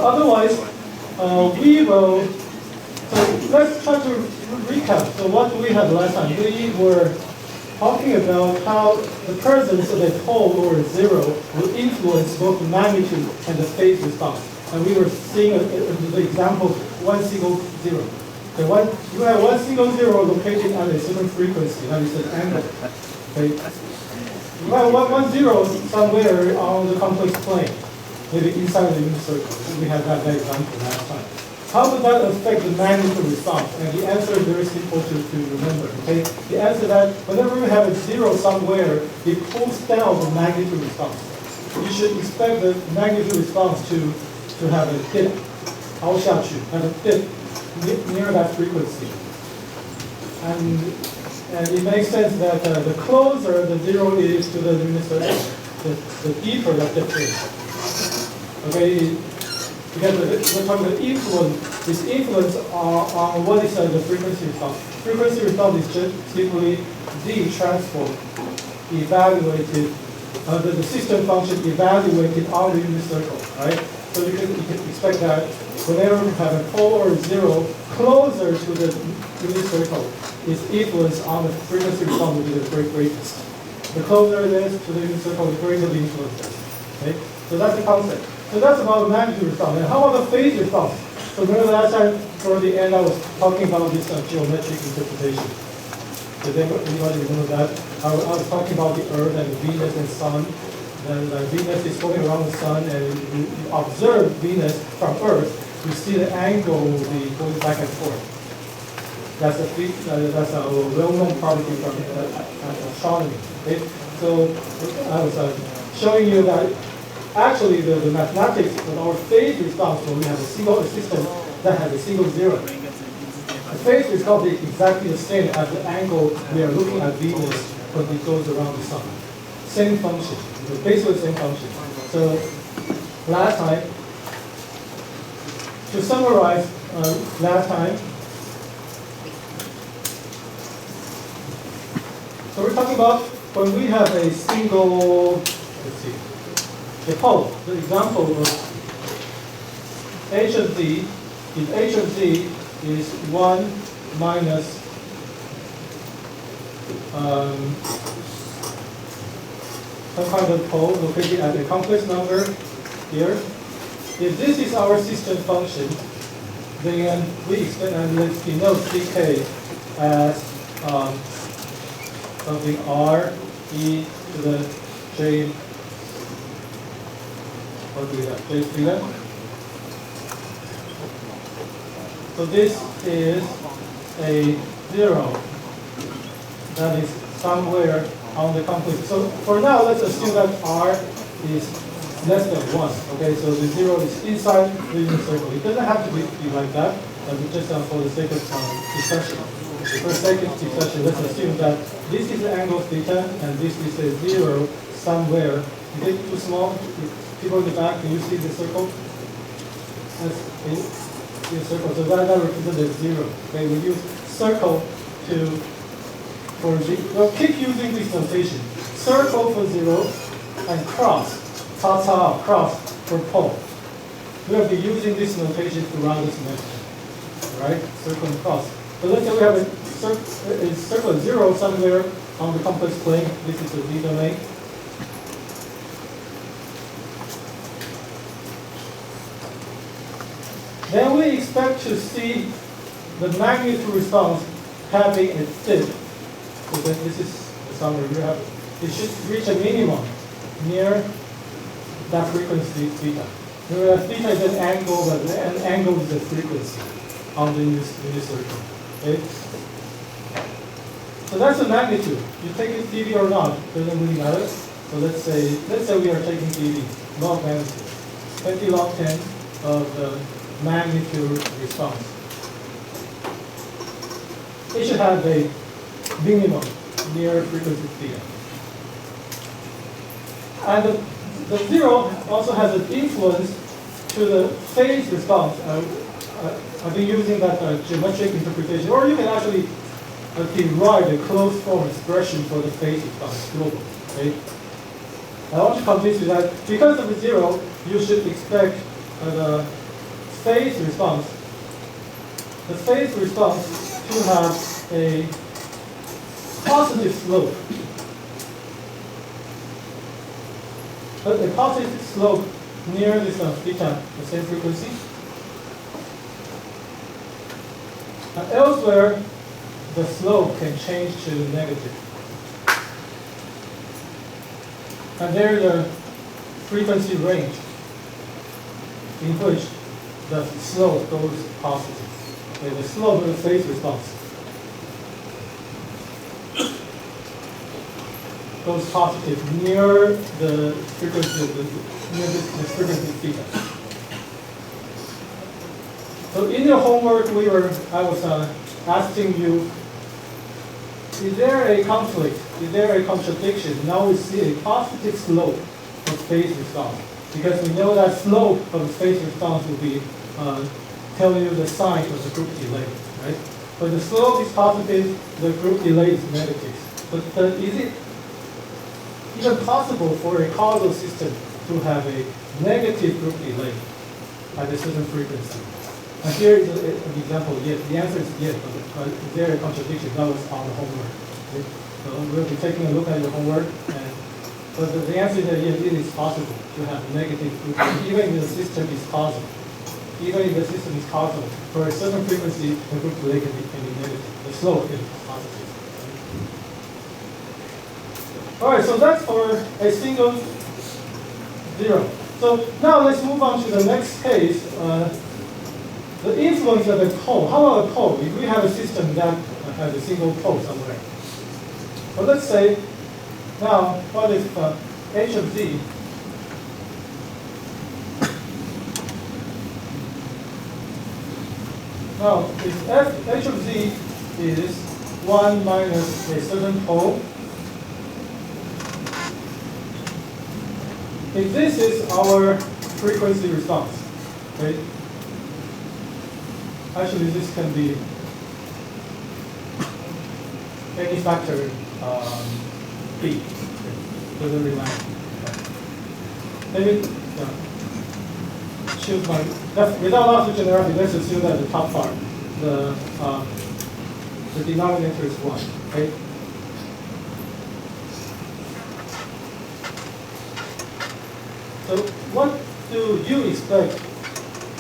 Otherwise, we will. So let's try to recap. So what we had last time, we were talking about how the presence of a pole or zero will influence both the magnitude and the phase response. And we were seeing the example one single zero. So you have one single zero located at a certain frequency, that is an angle. Okay. You have one zero somewhere on the complex plane, maybe inside the unit circle. We had that example last time. How would that affect the magnitude response? And the answer is very simple to remember. Okay, the answer that whenever we have a zero somewhere, it pulls down the magnitude response. You should expect the magnitude response to have a dip, 凹下去, have a dip near that frequency. And it makes sense that the closer the zero is to the unit circle, the deeper that dip is. Okay, because we're talking about influence. This influence on what is the frequency response. Frequency response is just simply the transform evaluated, the system function evaluated on the unit circle, right? So you can expect that whenever we have a pole or zero closer to the unit circle, its influence on the frequency response will be the greatest. The closer it is to the unit circle, the greater the influence is. Okay? So that's the concept. So that's about magnitude response. And how about the phase response? So remember last time, toward the end, I was talking about this geometric interpretation. Did anybody remember that? I was talking about the Earth and Venus and Sun. And Venus is going around the Sun, and you observe Venus from Earth. You see the angle will be going back and forth. That's a well-known property from astronomy. Okay? So I was showing you that actually the mathematics of our phase response when we have a single system that has a single zero. The phase response is exactly the same as the angle we are looking at Venus when it goes around the Sun. Same function, basically the same function. So last time, to summarize last time, so we're talking about when we have a single, let's see, a pole. The example of h of z, if h of z is 1 minus some kind of pole located at a complex number here. If this is our system function, then we expect, and let's denote ck as something r e to the j. What do we have? J theta. So this is a zero that is somewhere on the complex. So for now, let's assume that r is less than 1. Okay, so the zero is inside the unit circle. It doesn't have to be like that, but just for the sake of discussion. For the sake of discussion, let's assume that this is the angle theta, and this is a zero somewhere. Is it too small? People in the back, can you see the circle? Let's see a circle. So that represents a zero. Okay, we use circle for z. We'll keep using this notation. Circle for zero and cross. Cross for pole. We'll be using this notation throughout this semester. Right? Circle and cross. So let's say we have a circle zero somewhere on the complex plane. This is the z domain. Then we expect to see the magnitude response having a dip. So this is the summary. It should reach a minimum near that frequency theta. Remember that theta is an angle, but an angle is a frequency on the unit circle. Okay? So that's the magnitude. You take it dB or not, doesn't really matter. So let's say we are taking dB, log magnitude. 20 log 10 of the magnitude response. It should have a minimum near frequency theta. And the zero also has an influence to the phase response. I've been using that geometric interpretation, or you can actually derive a closed form expression for the phase response global. Okay? I want to convince you that because of the zero, you should expect phase response to have a positive slope. But a positive slope near this theta, the same frequency. And elsewhere, the slope can change to negative. And there is a frequency range in which the slope goes positive. Okay, the slope of the phase response goes positive near the frequency of near the frequency theta. So in your homework, I was asking you, is there a conflict? Is there a contradiction? Now we see a positive slope of phase response, because we know that slope of the phase response will be telling you the sign of the group delay, right? But the slope is positive, the group delay is negative. But is it even possible for a causal system to have a negative group delay at a certain frequency? And here is an example, yes. The answer is yes, but is there a contradiction? That was on the homework. Okay? So we'll be taking a look at your homework, but the answer is that yes, it is possible to have negative group delay, even if the system is causal. Even if the system is causal, for a certain frequency, the group delay can be negative. The slope is positive. All right, so that's for a single zero. So now let's move on to the next case. The influence of a pole. How about a pole? If we have a system that has a single pole somewhere. So let's say, now, what if h of z now, if h of z is 1 minus a certain pole, if this is our frequency response, right? Actually, this can be any factor b. Doesn't really matter. Maybe choose my. Without loss of generality, let's assume that the top part, the denominator is 1. Okay. So what do you expect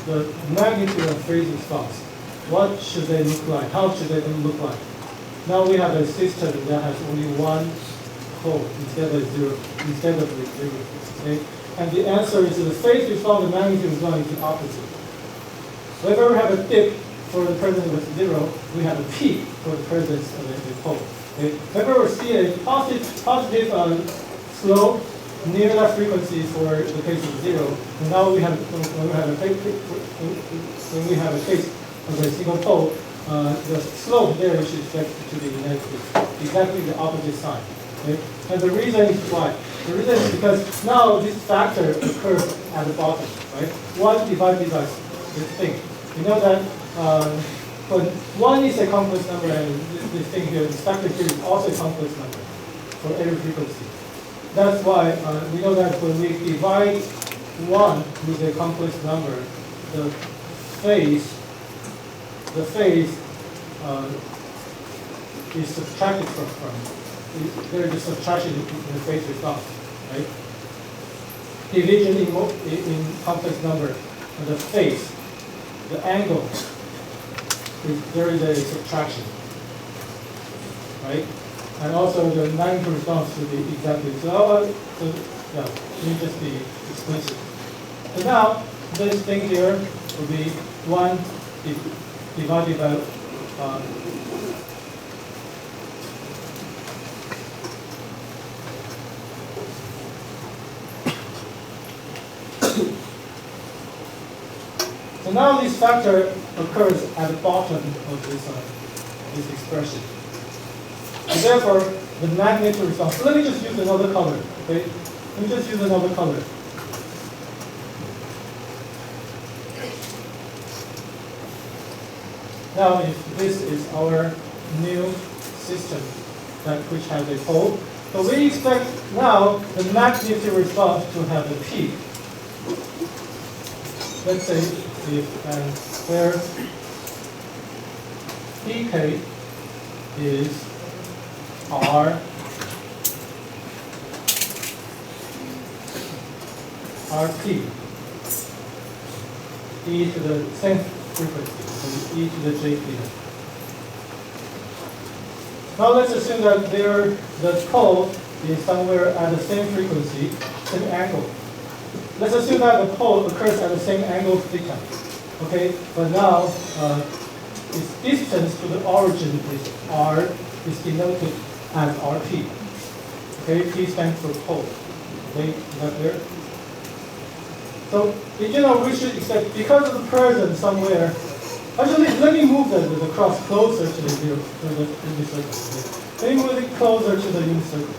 the magnitude of phase response? What should they look like? How should they look like? Now we have a system that has only one pole instead of zero. Okay? And the answer is the phase response, the magnitude is 1 is the opposite. Whenever we have a dip for the presence of 0, we have a peak for the presence of a pole. Okay? Whenever we see a positive slope near that frequency for the case of 0, and now when we have a case of a single pole, the slope there is expected to be negative, exactly the opposite sign. Okay? And the reason is why? The reason is because now this factor occurs at the bottom, right? 1 divided by this thing. You know that when 1 is a complex number, and this thing here, this factor here is also a complex number for every frequency. That's why we know that when we divide 1 with a complex number, the phase is subtracted from there is a subtraction in the phase response, right? Division in complex number, the phase, the angle, there is a subtraction, right? And also the magnitude response should be exactly so. Yeah, let me just be explicit. So now this thing here will be 1 divided by so now this factor occurs at the bottom of this expression. And therefore, the magnitude response. So let me just use another color. Okay, let me just use another color. Now, if this is our new system which has a pole, so we expect now the magnitude response to have a peak. Let's say if and where pk is r rp e to the same frequency, so e to the j theta. Now let's assume that the pole is somewhere at the same frequency, same angle. Let's assume that the pole occurs at the same angle theta. Okay, but now its distance to the origin is r, is denoted as rp. Okay, p stands for pole. Okay, is that clear? So in general, we should expect, because of the presence somewhere. Actually, let me move the cross closer to the zero, to the unit circle. Okay? Let me move it closer to the unit circle.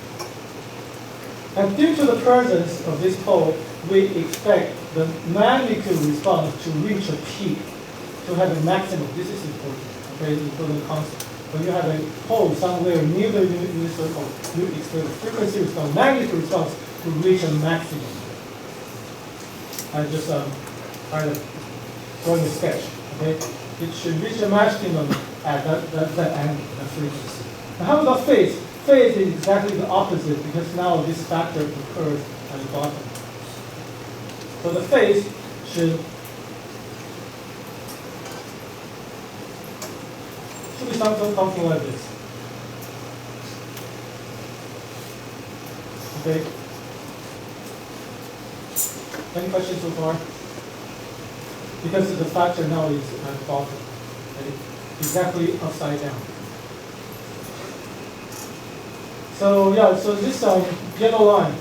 And due to the presence of this pole, we expect the magnitude response to reach a peak, to have a maximum. This is important. Okay, important concept. When you have a pole somewhere near the unit circle, you expect the frequency response, magnitude response to reach a maximum. I just kind of drawing a sketch. Okay, it should reach a maximum at that angle, that frequency. Now, how about phase? Phase is exactly the opposite because now this factor occurs at the bottom. So the phase should be something like this. Okay. Any questions so far? Because the factor now is at the bottom, okay? Exactly upside down. So yeah, so this yellow line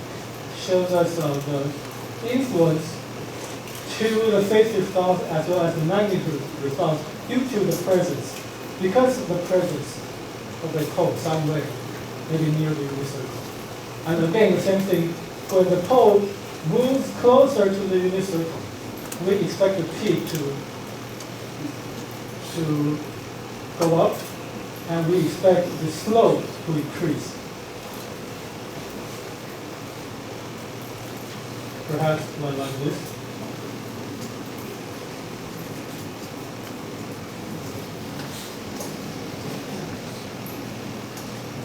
shows us the influence to the phase response as well as the magnitude response due to the presence. Because of the presence of the pole somewhere, maybe near the unit circle. And again, the same thing, when the pole moves closer to the unit circle, we expect the peak to go up, and we expect the slope to increase. Perhaps like this.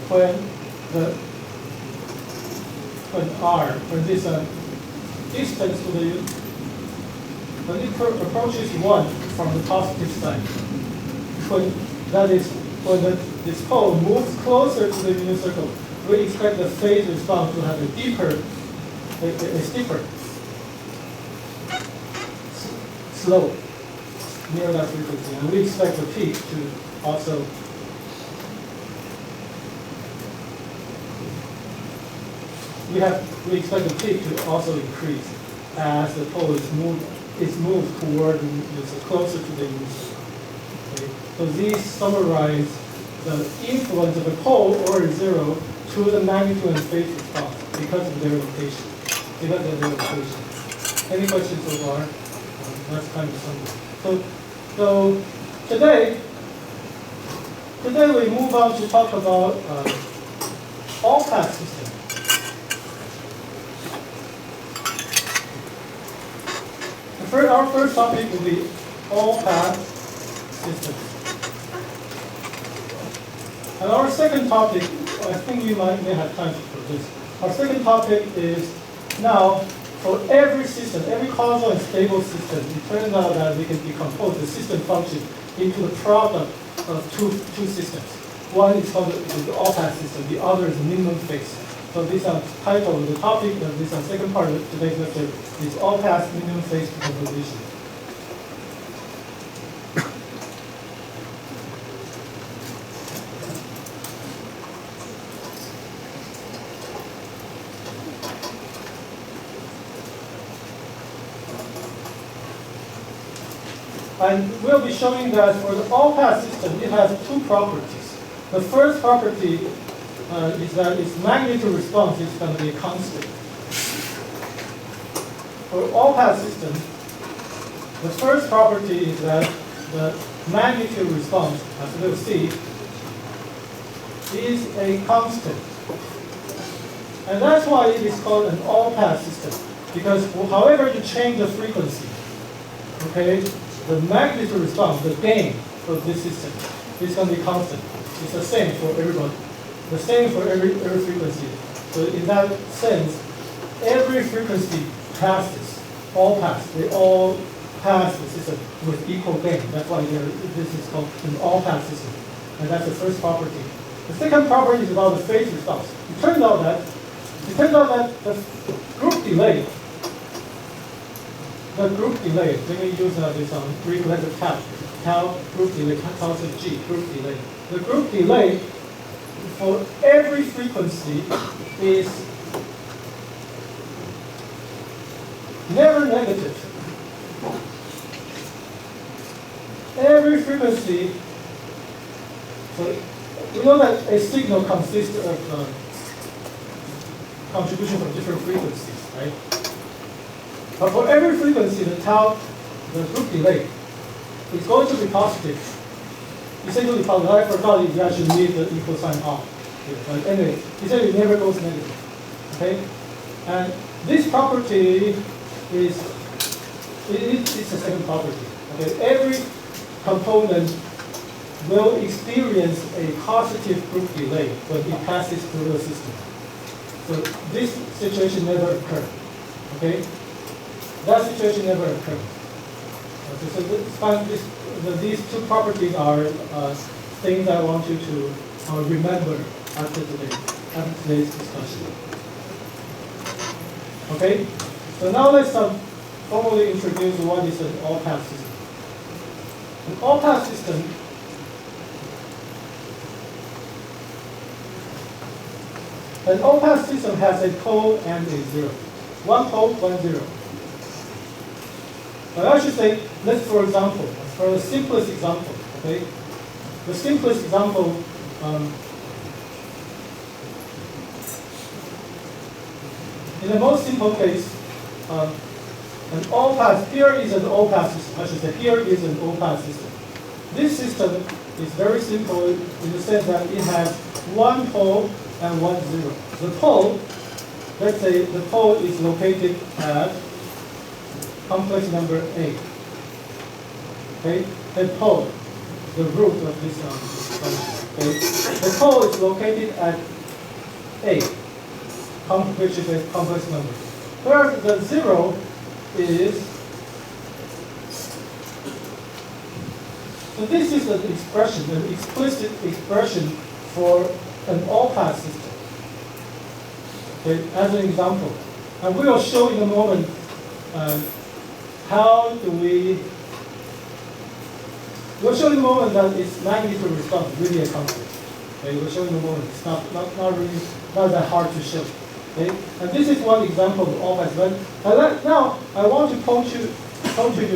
When this distance to the, when it approaches 1 from the positive side, this pole moves closer to the unit circle, we expect the phase response to have a steeper slope near that frequency, and we expect the peak to also we expect the peak to also increase as the pole is moved toward closer to the unit circle. Okay? So these summarize the influence of the pole or zero to the magnitude and phase response because of their location. Any questions so far? That's kind of something. So today we move on to talk about all-pass system. Our first topic will be all-pass systems. And our second topic, I think you may have time for this. Our second topic is now for every system, every causal and stable system, it turns out that we can decompose the system function into the product of two systems. One is called the all-pass system, the other is the minimum phase. So this title, the topic of this second part of today's lecture is all-pass minimum phase decomposition. And we'll be showing that for the all-pass system, it has two properties. The first property is that its magnitude response is going to be a constant. For all-pass system, the first property is that the magnitude response, as we'll see, is a constant. And that's why it is called an all-pass system. Because however you change the frequency, okay, the magnitude response, the gain of this system is going to be constant. It's the same for everybody. The same for every frequency. So in that sense, every frequency passes, all pass. They all pass the system with equal gain. That's why this is called an all-pass system. And that's the first property. The second property is about the phase response. It turns out that the group delay, let me use this Greek letter tau group delay, tau is G, group delay. The group delay for every frequency is never negative. Every frequency, so we know that a signal consists of contribution from different frequencies, right? But for every frequency, the tau, the group delay, is going to be positive. Essentially positive. I forgot you actually need the equal sign off here. But anyway, essentially it never goes negative. Okay? And this property is it's the second property. Okay? Every component will experience a positive group delay when it passes through the system. So this situation never occurred. Okay? That situation never occurred. Okay, so these two properties are things I want you to remember after today's discussion. Okay? So now let's formally introduce what is an all-pass system. An all-pass system has a pole and a zero. One pole, one zero. But I should say, let's for example, for the simplest example, okay? The simplest example, in the most simple case, an all-pass, here is an all-pass system. I should say, here is an all-pass system. This system is very simple in the sense that it has one pole and one zero. The pole, let's say the pole is located at complex number A. Okay, the pole, the root of this function. Okay, the pole is located at A, which is a complex number. Where the zero is, so this is an expression, an explicit expression for an all-pass system. Okay, as an example, and we will show in a moment how do we'll show in a moment that its magnitude response is really a constant. Okay, we'll show in a moment. It's not that hard to show. Okay, and this is one example of all-pass. But now I want to point to you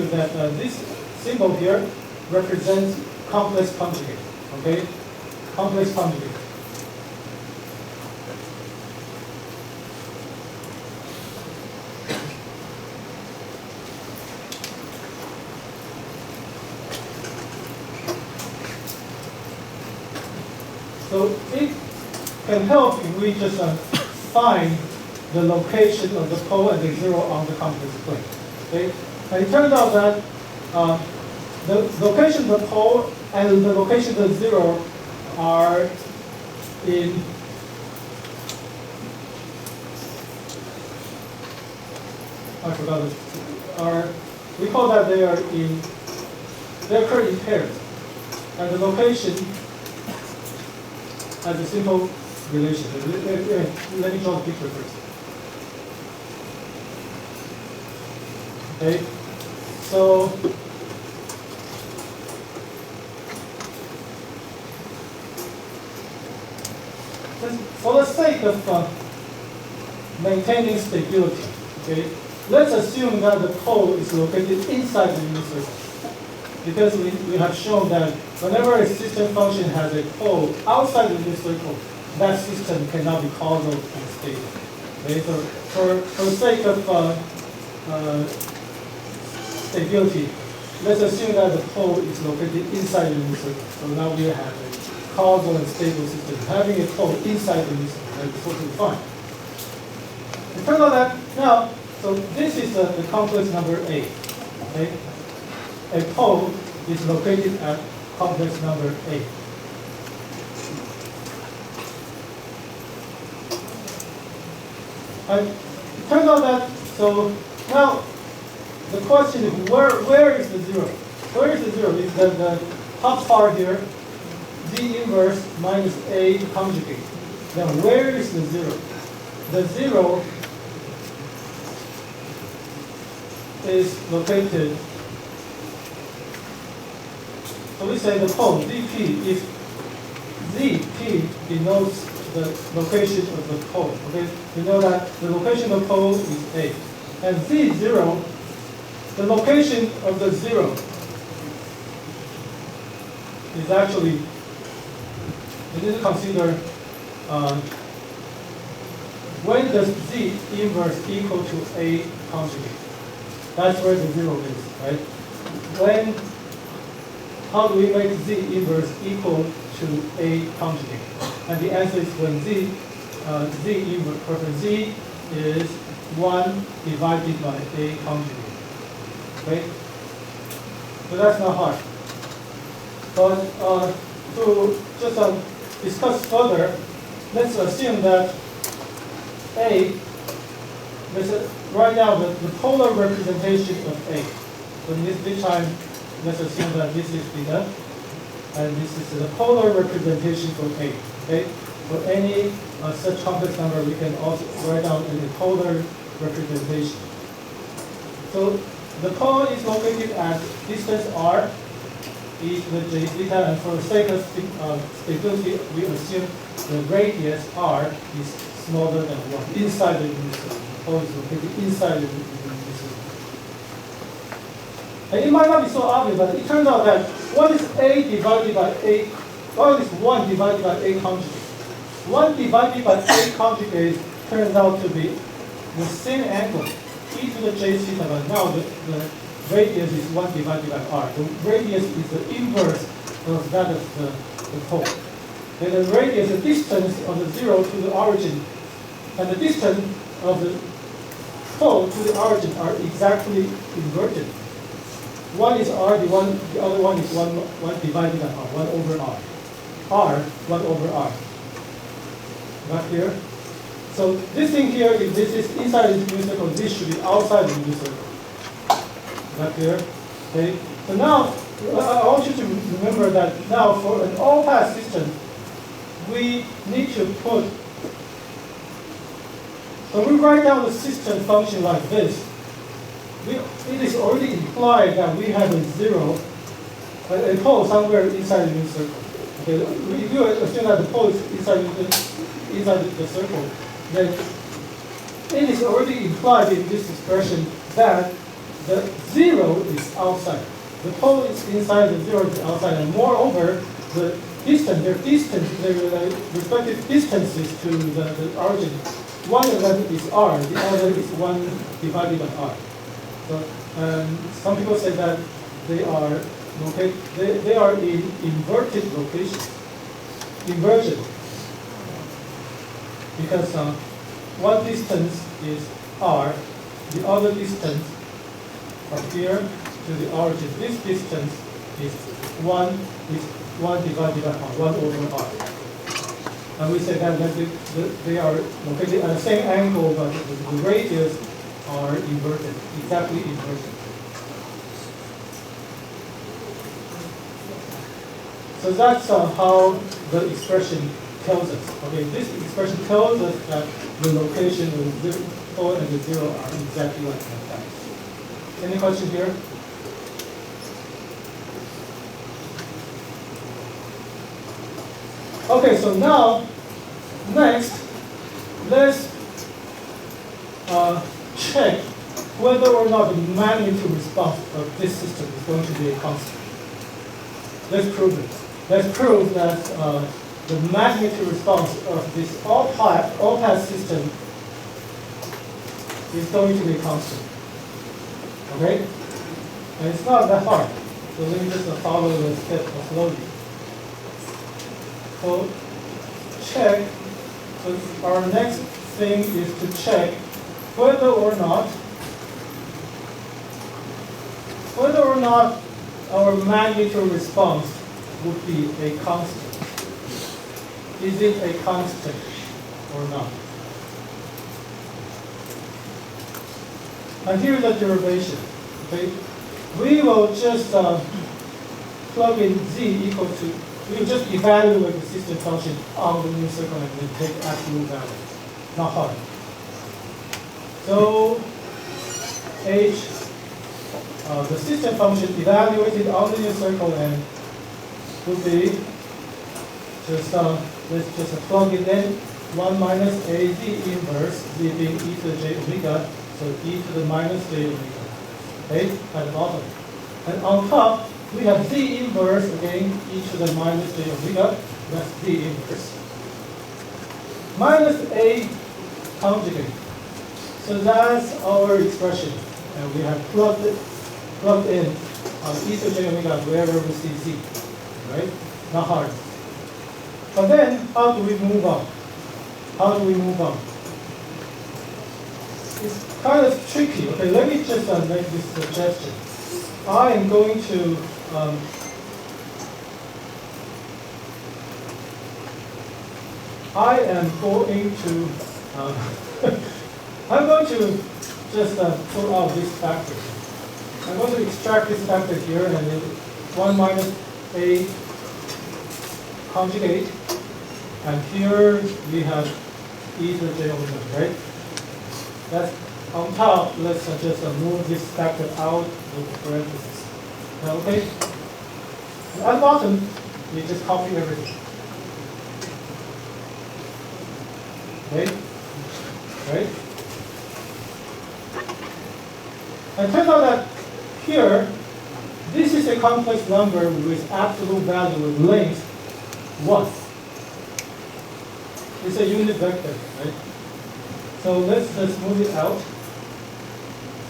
that this symbol here represents complex conjugate. Okay, complex conjugate. So it can help if we just find the location of the pole and the zero on the complex plane. Okay? And it turns out that the location of the pole and the location of the zero are in we call that they occur in pairs. And the location as a simple relation. Let me draw the picture first. Okay, so for the sake of maintaining stability, okay, let's assume that the pole is located inside the unit circle. Because we have shown that whenever a system function has a pole outside the unit circle, that system cannot be causal and stable. Okay, so for the sake of stability, let's assume that the pole is located inside the unit circle. So now we have a causal and stable system. Having a pole inside the unit circle, that's totally fine. It turns out that now, so this is the complex number A. Okay. a pole is located at complex number A. And it turns out that, so now the question is where is the zero? Where is the zero? Is the top part here, Z inverse minus A conjugate. Now where is the zero? The zero is located, so we say the pole, Zp, if Zp denotes the location of the pole, okay? We know that the location of the pole is A. And Z0, the location of the zero is actually, we need to consider when does Z inverse equal to A conjugate? That's where the zero is, right? When, how do we make Z inverse equal to A conjugate? And the answer is when Z inverse, for Z is 1 divided by A conjugate, right? So that's not hard. But to just discuss further, let's assume that A, right now the polar representation of A. So this time, let's assume that this is theta, and this is the polar representation for A. Okay? For any such complex number, we can also write down in a polar representation. So the pole is located at distance r, e to the j theta, and for the sake of stability, we assume the radius r is smaller than 1 inside the unit circle. The pole is located inside the unit circle. And it might not be so obvious, but it turns out that what is A divided by A? What is 1 divided by A conjugate? 1 divided by A conjugate turns out to be the same angle, e to the j theta, but now the radius is 1 divided by r. The radius is the inverse of that of the pole. And the radius, the distance of the zero to the origin, and the distance of the pole to the origin are exactly inverted. One is r, the other one is 1 divided by r, 1 over r. R, 1 over r. Not here? So this thing here, if this is inside the unit circle, this should be outside the unit circle. Not here? Okay? So now, I want you to remember that now for an all-path system, we need to put, when we write down the system function like this, it is already implied that we have a zero, a pole somewhere inside the unit circle. Okay, if you assume that the pole is inside the circle, then it is already implied in this expression that the zero is outside. The pole is inside, the zero is outside, and moreover, the distance, their respective distances to the origin, one of them is r, the other is 1 divided by r. So some people say that they are located, they are in inverted locations. Inversion. Because one distance is r, the other distance from here to the origin. This distance is 1 divided by r, 1 over r. And we say that they are located at the same angle, but the radius are inverted, exactly inverted. So that's how the expression tells us. Okay, this expression tells us that the location of the pole and the zero are exactly like that. Any question here? Okay, so now, next, let's check whether or not the magnitude response of this system is going to be a constant. Let's prove it. Let's prove that the magnitude response of this all-path system is going to be constant. Okay? And it's not that hard. So let me just follow the step slowly. So check. So our next thing is to check whether or not our magnitude response would be a constant. Is it a constant or not? And here's the derivation. Okay, we will just plug in z equal to. We will just evaluate the system function on the new circle and then take absolute value. Not hard. So h, the system function evaluated on the new circle and would be just let's just plug it in 1 minus a z inverse, z being e to the j omega, so e to the minus j omega. Okay, at the bottom. And on top, we have z inverse again, e to the minus j omega, that's z inverse. Minus a conjugate. So that's our expression. And we have plugged in e to j omega wherever we see z. Right? Not hard. But then, how do we move on? How do we move on? It's kind of tricky. Okay, let me just make this suggestion. I am going to I'm going to just pull out this factor. I'm going to extract this factor here and then 1 minus a conjugate. And here we have e to the j omega, right? That's on top. Let's just move this factor out with the parentheses. Okay? And at the bottom, we just copy everything. Okay? Right? And it turns out that here, this is a complex number with absolute value with length 1. It's a unit vector, right? So let's just move it out.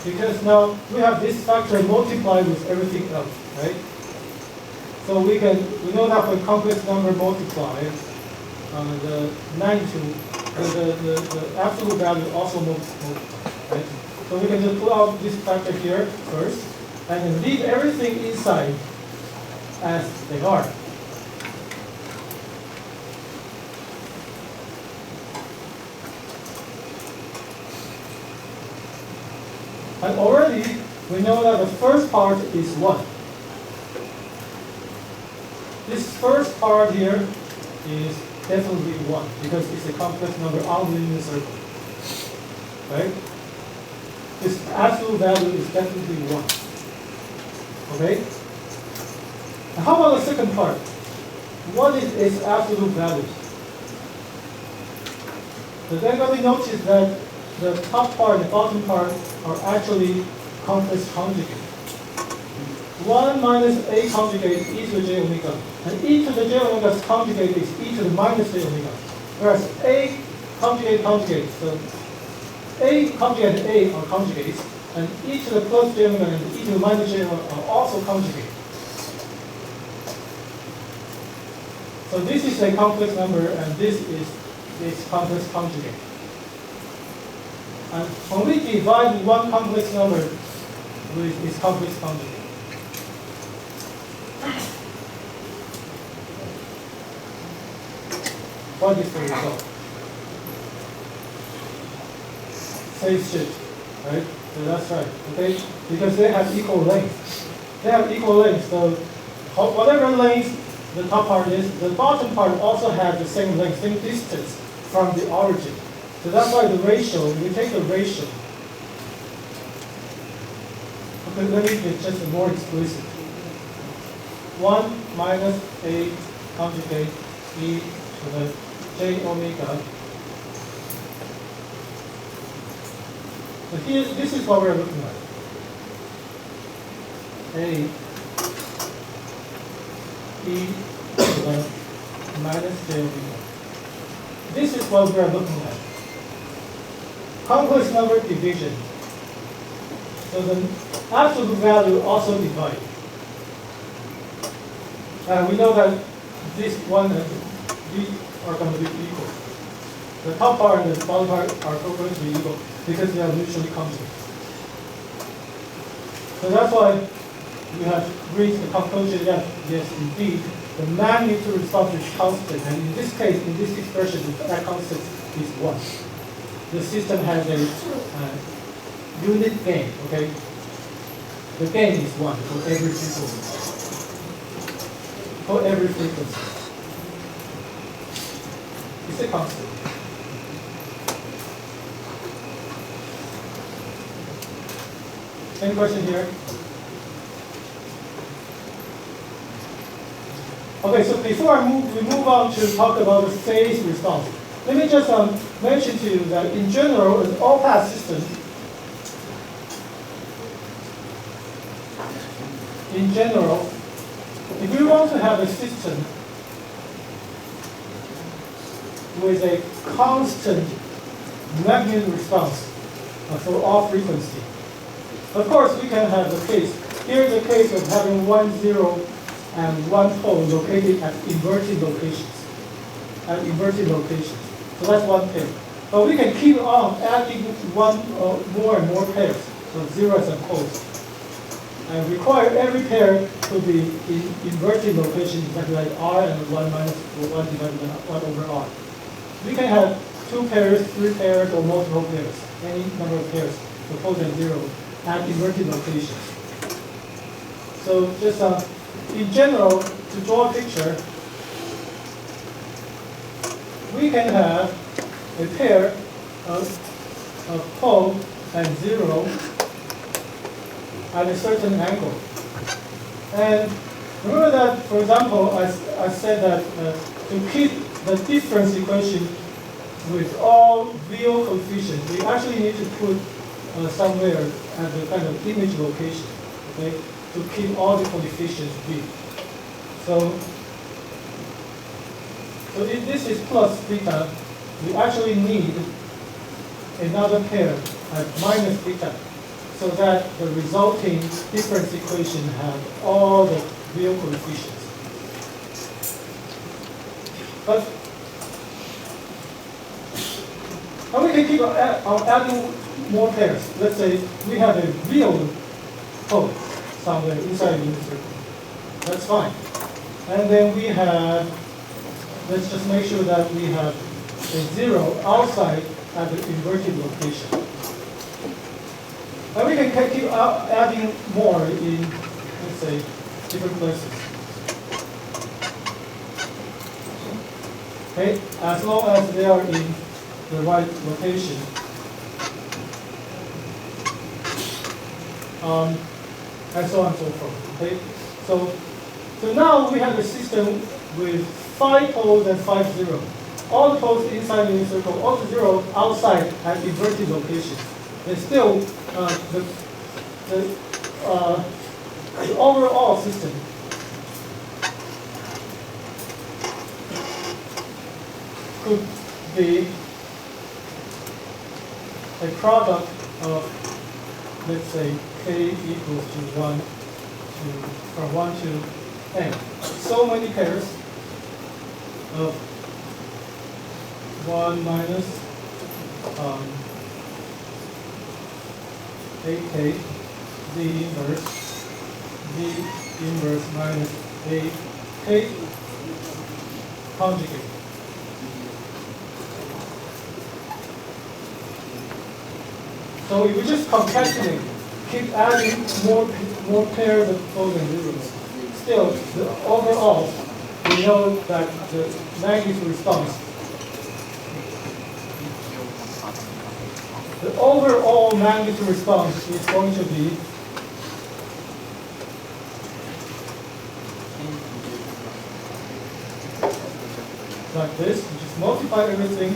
Because now we have this factor multiplied with everything else, right? So we know that when complex number multiply, the magnitude, the absolute value also multiplies, right? So we can just pull out this factor here first, and then leave everything inside as they are. And already, we know that the first part is 1. This first part here is definitely 1, because it's a complex number on the linear circle. Right? This absolute value is definitely 1. Okay? And how about the second part? What is its absolute value? Does anybody notice that the top part and the bottom part are actually complex conjugate? 1 minus a conjugate e to the j omega. And e to the j omega's conjugate is e to the minus j omega. Whereas a conjugate, so a conjugate and a are conjugates, and e to the plus j omega and e to the minus j omega are also conjugates. So this is a complex number, and this is its complex conjugate. And when we divide one complex number with its complex conjugate, what is the result? Phase shift, right? So that's right, okay? Because they have equal length. They have equal length, so whatever length the top part is, the bottom part also has the same length, same distance from the origin. So that's why the ratio, we take the ratio. Okay, let me be just more explicit. 1 minus a conjugate e to the j omega. So here, this is what we're looking at. A e to the minus j omega. This is what we're looking at. Complex number division. So the absolute value also divide. And we know that this one and these are going to be equal. The top part and the bottom part are going to be equal because they are mutually conjugate. So that's why you have reached the conclusion that yes, indeed, the magnitude response is constant, and in this case, in this expression, that constant is 1. The system has a unit gain, okay? The gain is 1 for every frequency. For every frequency. It's a constant. Any question here? Okay, so before we move on to talk about the phase response, let me just mention to you that in general, an all-pass system, in general, if we want to have a system with a constant magnitude response for all frequency, of course we can have the case. Here's the case of having 1, 0, and 1 pole located at inverting locations. So that's one pair. But we can keep on adding more and more pairs, so zeros and poles. And require every pair to be in inverting locations, exactly like R and 1 minus 1 divided by 1 over R. We can have 2 pairs, 3 pairs, or multiple pairs, any number of pairs, so poles and zeros, at inverted locations. So just in general, to draw a picture, we can have a pair of pole and zero at a certain angle. And remember that, for example, I said that to keep the difference equation with all real coefficients, we actually need to put somewhere at the kind of image location, okay, to keep all the coefficients real. So if this is plus theta, we actually need another pair at minus theta, so that the resulting difference equation has all the real coefficients. But we can keep on adding more pairs. Let's say we have a real pole somewhere inside the unit circle. That's fine. And then we have, let's just make sure that we have a 0 outside at the inverted location. And we can keep adding more in, let's say, different places. Okay, as long as they are in the right location. And so on and so forth. Okay, so now we have a system with 5 poles and 5 zeros. All the poles inside the unit circle, all the zeros outside at inverted locations. And still, the overall system could be a product of, let's say, k equals to 1 from 1 to n. So many pairs of 1 minus AK D inverse minus AK conjugate. So if we just concatenate, keep adding more pairs of poles and zeros, still the overall, we know that the magnitude response, the overall magnitude response is going to be like this. You just multiply everything.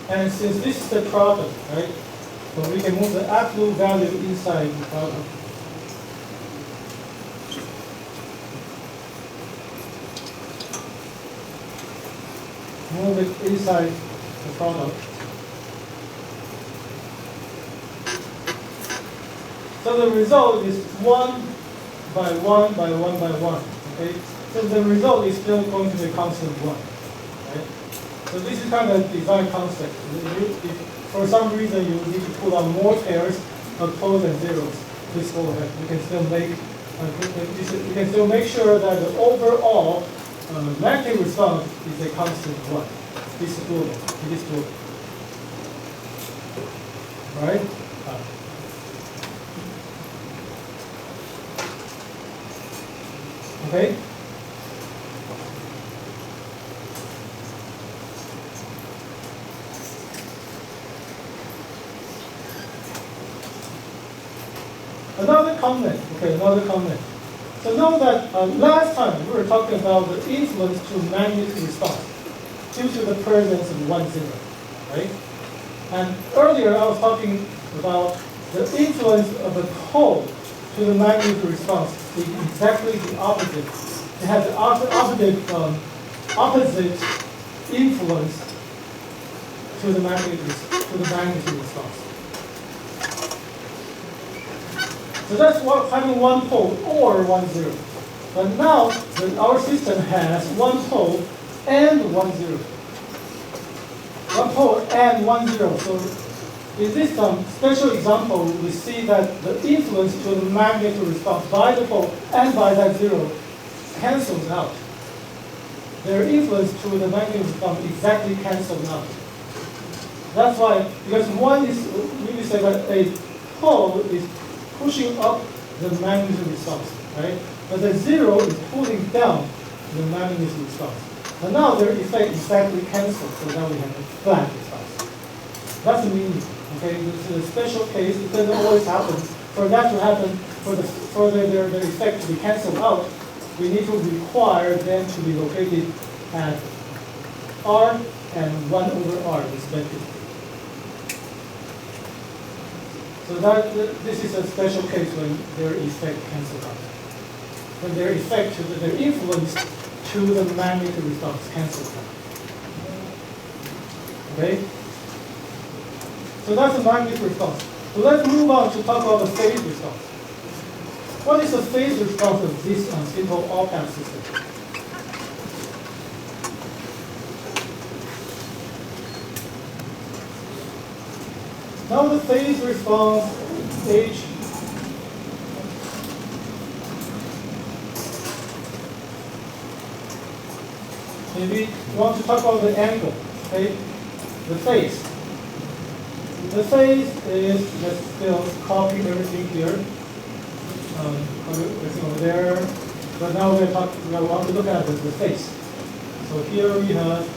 And since this is the product, right, so we can move the absolute value inside the product. Move it inside the product. So the result is 1 by 1 by 1 by 1. Okay? So the result is still going to be constant 1. Right? So this is kind of design concept. If for some reason you need to pull out more pairs of poles and zeros, please go ahead. You can still make sure that the overall magnetic response is a constant 1. This is doable. It is doable. All right? Okay? Another comment. Okay, another comment. So know that last time we were talking about the influence to magnetic response due to the presence of 1, 0, right? And earlier I was talking about the influence of a pole to the magnetic response is exactly the opposite. It has the opposite influence to the magnetic response. So that's what having 1 pole or 1, 0. But now our system has 1 pole and 1, 0. 1 pole and 1, 0. So in this special example, we see that the influence to the magnetic response by the pole and by that 0 cancels out. Their influence to the magnetic response exactly cancels out. That's why, because 1 is, we say that a pole is pushing up the magnetic response, right? But the 0 is pulling down the magnetic response. And now their effect exactly cancels, so now we have a flat response. That's the meaning. Okay, this is a special case. It doesn't always happen. For that to happen, for their effect to be canceled out, we need to require them to be located at R and 1 over R respectively. So this is a special case when their effect cancels out. When their effect, their influence to the magnetic response cancels out. Okay? So that's the magnetic response. So let's move on to talk about the phase response. What is the phase response of this simple all-pass system? Now the phase response H maybe you want to talk about the angle, okay? The phase. The phase is just still copy everything here. Everything over there. But now we want to look at the phase. So here we have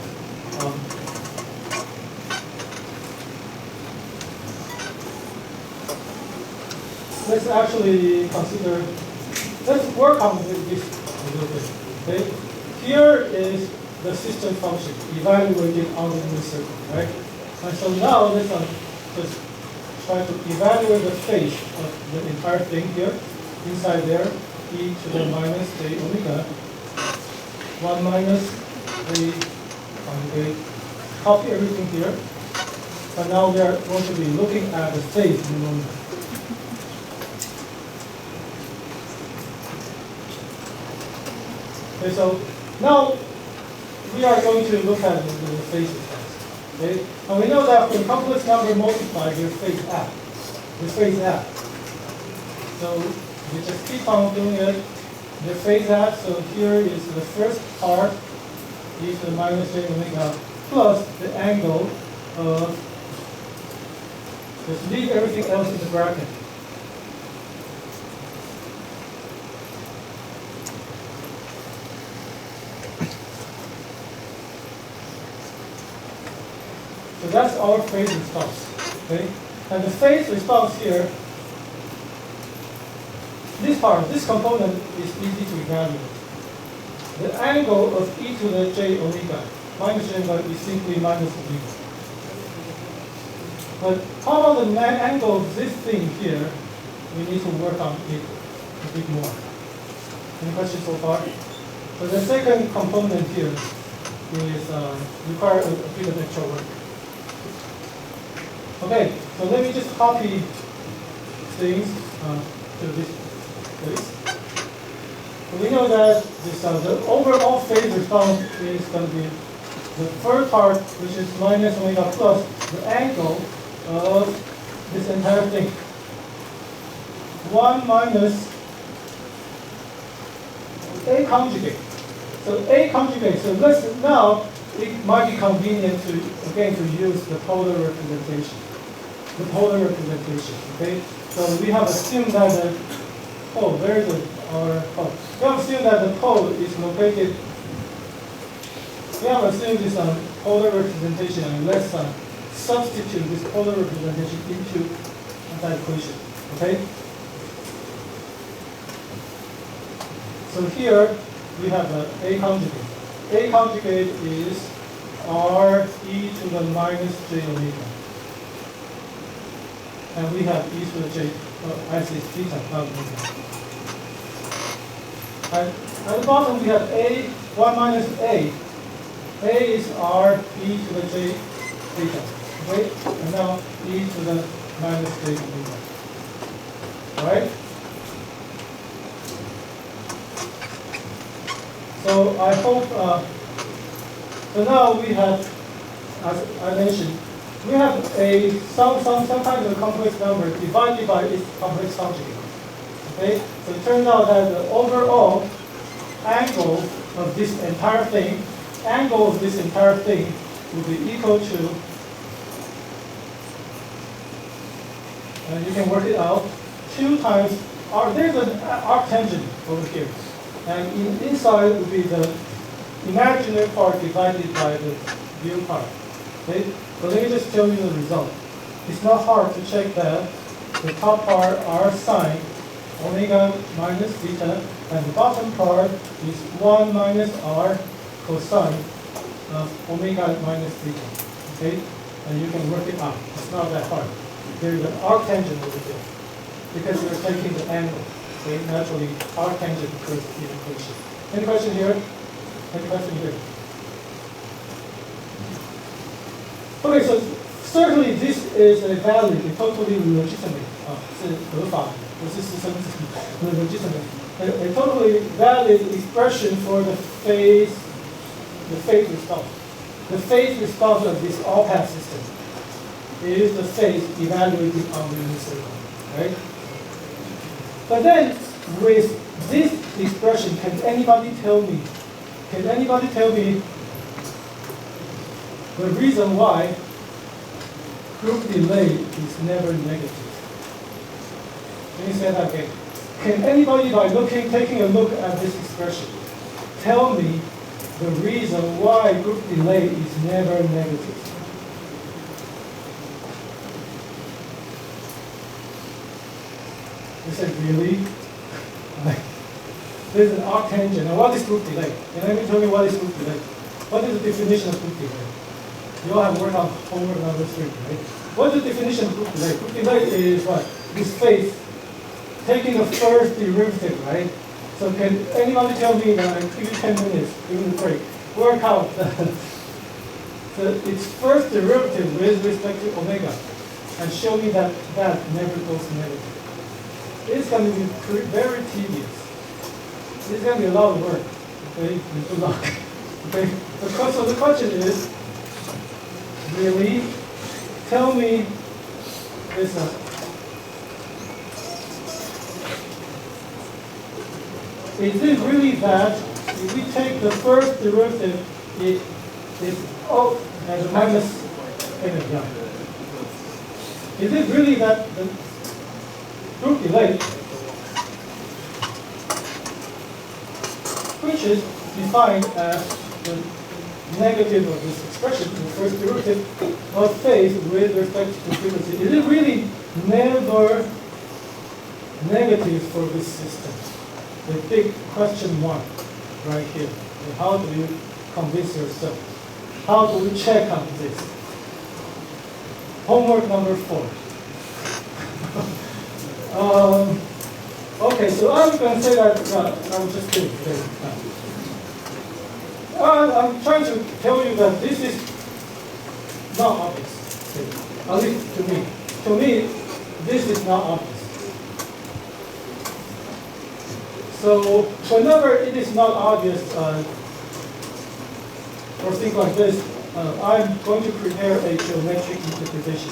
let's actually consider, let's work on this a little bit. Okay? Here is the system function evaluated on the unit circle, right? And so now let's just try to evaluate the phase of the entire thing here. Inside there, e to the minus j omega, 1 minus a conjugate. Copy everything here. But now we are going to be looking at the phase in a moment. Okay, so now we are going to look at the phase response. Okay? And we know that when complex number multiply, their phase f. The phase f. So we just keep on doing it. The phase f, so here is the first part, e to the minus j omega, plus the angle of, just leave everything else in the bracket. So that's our phase response. Okay? And the phase response here, this part, this component is easy to evaluate. The angle of e to the j omega, minus j omega is simply minus omega. But how about the angle of this thing here? We need to work on it a bit more. Any questions so far? So the second component here is require a bit of extra work. Okay, so let me just copy things to this place. So we know that this, the overall phase response is going to be the first part, which is minus omega plus the angle of this entire thing. 1 minus A conjugate. So A conjugate, so now it might be convenient to, again, to use the polar representation. The polar representation, okay? So we have assumed that the pole, very good, we have assumed that the pole is located, we have assumed this polar representation, and let's substitute this polar representation into that equation, okay? So here we have A conjugate. A conjugate is R e to the minus j omega. And we have e to the j, actually it's theta, not omega. And at the bottom we have A, 1 minus A. A is R e to the j theta. Okay? And now e to the minus j omega. Alright? So I hope, so now we have, as I mentioned, we have some kind of complex number divided by its complex conjugate. Okay? So it turns out that the overall angle of this entire thing, will be equal to, and you can work it out, 2 times, there's an arctangent over here. And inside will be the imaginary part divided by the real part. Okay? But let me just tell you the result. It's not hard to check that the top part r sine omega minus theta, and the bottom part is 1 minus r cosine of omega minus theta. Okay? And you can work it out. It's not that hard. There's an arctangent over there because you're taking the angle. Okay, naturally, arctangent occurs in the equation. Any question here? Any question here? Okay, so certainly this is a valid, a totally legitimate, legitimate, a totally valid expression for the phase response. The phase response of this all-path system is the phase evaluated on the unit circle, right? But then, with this expression, can anybody tell me the reason why group delay is never negative? Let me say that again. Can anybody, by taking a look at this expression, tell me the reason why group delay is never negative? You said, really? There's an arctangent. Now, what is group delay? Can anyone tell me what is group delay? What is the definition of group delay? You all have worked on homework number 3, right? What is the definition of group delay? Group delay is what? This phase taking the first derivative, right? So can anybody tell me that I'll give you 10 minutes, give me a break, work out its first derivative with respect to omega and show me that that never goes negative. It's going to be very tedious. It's going to be a lot of work. Okay, good luck. Okay, so the question is, really, tell me this. Is it really that if we take the first derivative, it is as a minus yeah. Is it really that the group delay, which is defined as the negative of this expression, the first derivative of phase with respect to frequency, is it really never negative for this system? The big question mark right here. And how do you convince yourself? How do we check on this? Homework number 4. Okay, so I'm going to say that, I'm just kidding. I'm trying to tell you that this is not obvious. Okay. At least to me. To me, this is not obvious. So whenever it is not obvious or things like this, I'm going to prepare a geometric interpretation.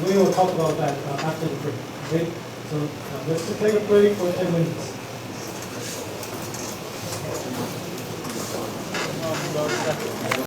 We will talk about that after the break. Okay? So let's take a break for 10 minutes.